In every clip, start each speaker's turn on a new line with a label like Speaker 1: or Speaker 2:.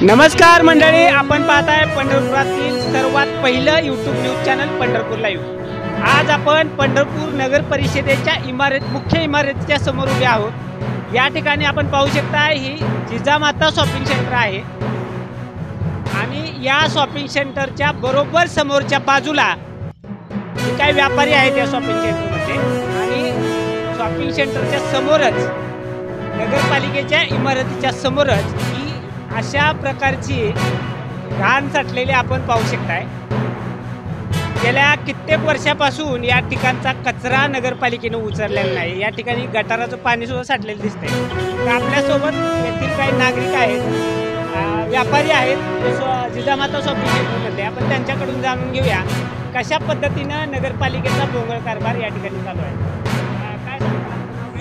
Speaker 1: नमस्कार मंडळी, आपण पाहताय पंढरपुरातील सर्वात पहिलं YouTube news channel Pandharpur live. आज आपण पंढरपूर नगर परिषदेच्या मुख्य इमारतीच्या समोर उभे आहोत। या ठिकाणी आपण पाहू शकता ही जिजामाता शॉपिंग सेंटर आहे आणि या शॉपिंग सेंटरच्या बरोबर समोरच्या बाजूला जे काही व्यापारी आहेत या शॉपिंग सेंटरमध्ये आणि शॉपिंग सेंटरच्या समोरच नगरपालिकेच्या इमारतीच्या समोरच ही अशा प्रकारची घाण साठलेली आपण पाहू शकताय। गेल्या कित्येक वर्षापासून या ठिकाणचा कचरा नगरपालिकेने उचललेला नाही। या ठिकाणी गटाराचं पाणी सुद्धा साठलेलं दिसतंय। तर आपल्यासोबत येथील काही नागरिक आहेत, व्यापारी आहेत जिजामाता शॉपिंग सेंटरमध्ये। आपण त्यांच्याकडून जाणून घेऊया कशा पद्धतीनं नगरपालिकेचा भोंगळ कारभार या ठिकाणी चालू आहे।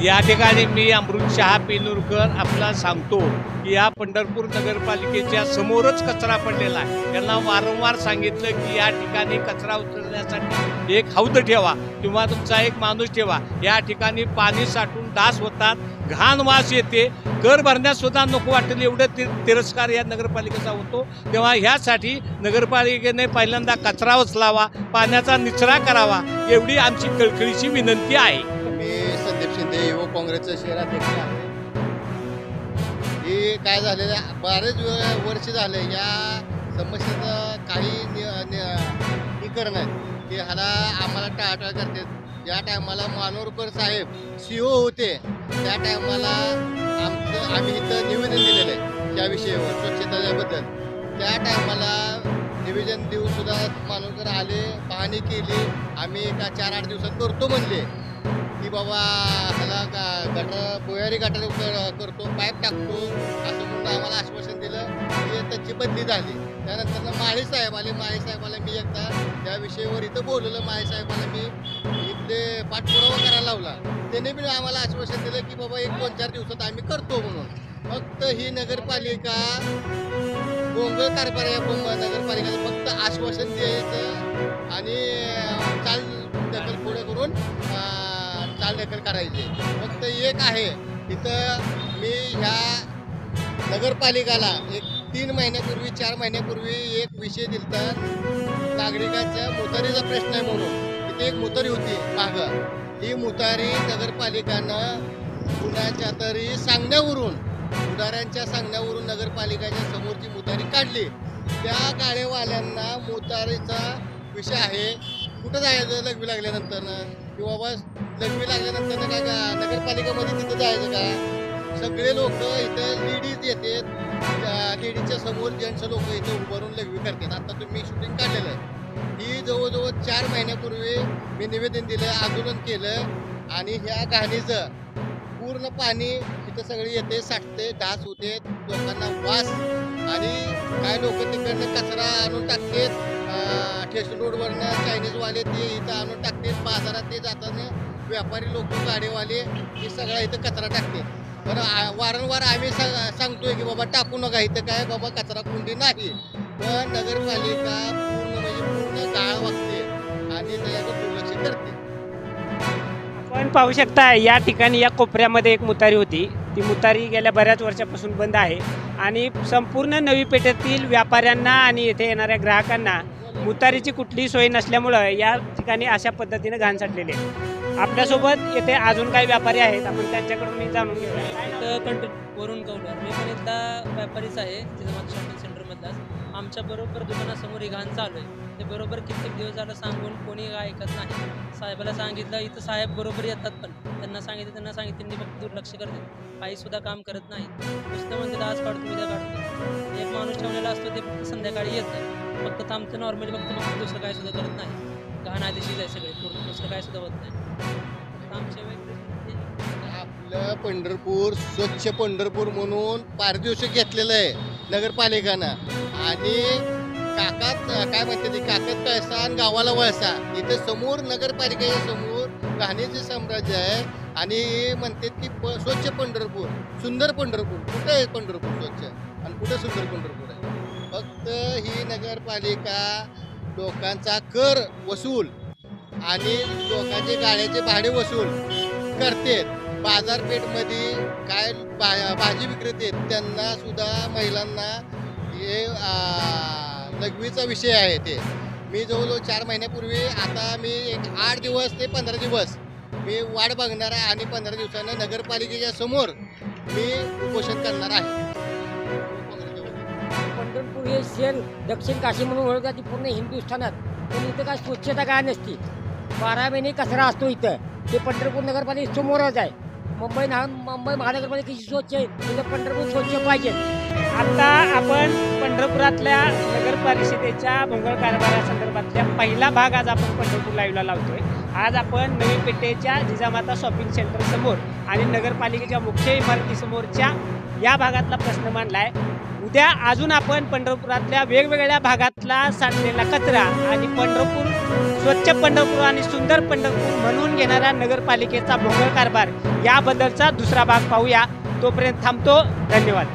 Speaker 2: या ठिकाणी मी अमृत शहा पेनूरकर आपला सांगतो की या पंढरपूर नगरपालिकेच्या समोरच कचरा पडलेला आहे। त्यांना वारंवार सांगितलं की या ठिकाणी कचरा उचलण्यासाठी एक हौद ठेवा किंवा तुमचा एक माणूस ठेवा। या ठिकाणी पाणी साठून डास होतात, घाण वास येते, कर भरण्यास सुद्धा नको वाटेल एवढं तिरस्कार या नगरपालिकेचा होतो। तेव्हा ह्यासाठी नगरपालिकेने पहिल्यांदा कचरा उचलावा, पाण्याचा निचरा करावा, एवढी आमची कळकळीची विनंती आहे।
Speaker 3: संदीप शिंदे युवक काँग्रेसचे शहराध्यक्ष आहे। हे काय झालेलं आहे, बरेच वर्ष झाले या समस्येचं काही निकरण आहे की ह्याला आम्हाला टाळाटाळ करतात। ज्या टायमाला मानोरकर साहेब CEO होते त्या टायमाला आम्ही इथं निवेदन दिलेलं आहे त्या विषयावर स्वच्छतेबद्दल। त्या टायमाला निवेदन देऊन सुद्धा मानोरकर आले, पाहणी केली, आम्ही एका 4-8 दिवसात करतो म्हणले की बाबा ह्याला गटर भुयारी गटर करतो, पाईप टाकतो असं म्हणून आम्हाला आश्वासन दिलं की त्याची बदली झाली। त्यानंतर माळी साहेब आले, माळी साहेबाला मी एकदा त्या विषयावर इथं बोलवलं, माळी साहेबाला मी इथले पाठपुरावा करायला लावला। त्याने बी आम्हाला आश्वासन दिलं की बाबा 1-2-4 दिवसात आम्ही करतो म्हणून। फक्त ही नगरपालिका भोंगळ कारभार आहे। नगरपालिकेचं फक्त आश्वासन द्यायचं आणि चाल दखल पुढे करून चाल दखल करायची। फक्त एक आहे इथं मी ह्या नगरपालिकाला 3 महिन्यापूर्वी 4 महिन्यापूर्वी एक विषय दिलता, नागरिकाच्या मुतारीचा प्रश्न आहे म्हणून। इथे एक मुतारी होती मागं, ही मुतारी नगरपालिकानं कुणाच्या तरी सांगण्यावरून, पुढाऱ्यांच्या सांगण्यावरून नगरपालिकेच्या समोरची मुतारी काढली। त्या गाडेवाल्यांना मुतारीचा विषय आहे, कुठं जायचं लघवी लागल्यानंतर की बाबा लघवी लागल्यानंतर काय का नगरपालिकेमध्ये तिथं जायचं का? सगळे लोक इथं लेडीज येतात, लेडीजच्या समोर जेंट्स लोक इथं उभारून लघवी करतात। आता तुम्ही शूटिंग काढलेलं आहे। ही जवळजवळ 4 महिन्यापूर्वी मी निवेदन दिलं, आंदोलन केलं आणि ह्या घाणीचं पूर्ण पाणी इथं सगळे येते, साठते, डास होते, लोकांना वास, आणि काय लोक तिकडनं कचरा आणून टाकतात, स्टेशन रोडवरनं चायनीजवाले ते इथं आणून टाकतात, बाजारात ते जाताना व्यापारी लोक, गाडीवाले हे सगळा इथं कचरा टाकते। पण वारंवार आम्ही सांगतोय की बाबा टाकू नका, इथं काय बाबा कचरा कुंडी नाही। पण नगरपालिका पूर्ण गाळ वागते आणि त्याच्यावर दुर्लक्ष करते।
Speaker 1: आपण पाहू शकता या ठिकाणी या कोपऱ्यामध्ये एक मुतारी होती। ती मुतारी गेल्या बऱ्याच वर्षापासून बंद आहे आणि संपूर्ण नवी पेठेतील व्यापाऱ्यांना आणि येथे येणाऱ्या ग्राहकांना मुतारीची कुठलीही सोय नसल्यामुळं या ठिकाणी अशा पद्धतीने घाण साठलेली आहे। आपल्यासोबत येथे अजून काही व्यापारी आहेत, आपण त्यांच्याकडून जाणून घेऊया।
Speaker 4: वरून कवडर, मी पण इथला व्यापारीच आहे जिजामाता शॉपिंग सेंटरमधलाच। आमच्या बरोबर दुकानासमोर ही घाण चालू आहे। ते बरोबर कित्येक दिवस झालं सांगून कोणी ऐकत नाही। साहेबाला सांगितलं, इथं साहेब बरोबर येतात पण त्यांना सांगितलं त्यांनी फक्त दुर्लक्ष करतात, काहीसुद्धा काम करत नाही। नुसतं म्हणतात आज काढतो उद्या काढतो। एक माणूस ठेवलेला असतो ते फक्त संध्याकाळी येतं, फक्त थांबतं नॉर्मली, फक्त दुसरं काय सुद्धा करत नाही। घाण आदेशीच आहे सगळे, पूर्ण दुसरं काय सुद्धा होत नाही। आमच्या
Speaker 3: आपलं पंढरपूर स्वच्छ पंढरपूर म्हणून पारितोषिक घेतलेलं आहे नगरपालिकानं, आणि काय म्हणते ते काकात पैसा आणि गावाला वळसा। इथं समोर नगरपालिकेच्या समोर घाणीचे साम्राज्य आहे आणि म्हणतात की स्वच्छ पंढरपूर, सुंदर पंढरपूर। कुठं आहे पंढरपूर स्वच्छ आणि कुठं सुंदर पंढरपूर आहे? फक्त ही नगरपालिका लोकांचा कर वसूल आणि लोकांचे गाड्याचे भाडे वसूल करते। बाजारपेठमध्ये काय भाजी विक्रेते त्यांना सुद्धा महिलांना हे लघवीचा विषय आहे ते. मी जवळजवळ 4 महिन्यापूर्वी आता मी एक 8 दिवस ते 15 दिवस मी वाट बघणार आहे आणि 15 दिवसानं नगरपालिकेच्या समोर मी उपोषण करणार आहे.
Speaker 5: पंढरपूर हे शहर दक्षिण काशी म्हणून ओळखतात ती पूर्ण हिंदुस्थानात, पण इथं काय स्वच्छता काय नसती. 12 महिने कचरा असतो इथं. ते पंढरपूर नगरपालिकेसमोरच आहे. मुंबई महानगरपालिकेची स्वच्छ आहे, तिथं पंढरपूर स्वच्छ पाहिजे.
Speaker 1: आता आपण पंढरपुरातल्या नगर परिषदेच्या भोंगळ कारभारासंदर्भातल्या पहिला भाग आज आपण पंढरपूर लाईव्हला लावतोय. आज आपण नवी पेठेच्या जिजामाता शॉपिंग सेंटर समोर आणि नगरपालिकेच्या मुख्य इमारतीसमोरच्या या भागातला प्रश्न मांडलाय. उद्या अजून आपण पंढरपुरातल्या वेगवेगळ्या भागातला साठलेला कचरा आणि पंढरपूर स्वच्छ पंढरपूर आणि सुंदर पंढरपूर म्हणून घेणाऱ्या नगरपालिकेचा भोंगळ कारभार याबद्दलचा दुसरा भाग पाहूया. तोपर्यंत थांबतो. धन्यवाद.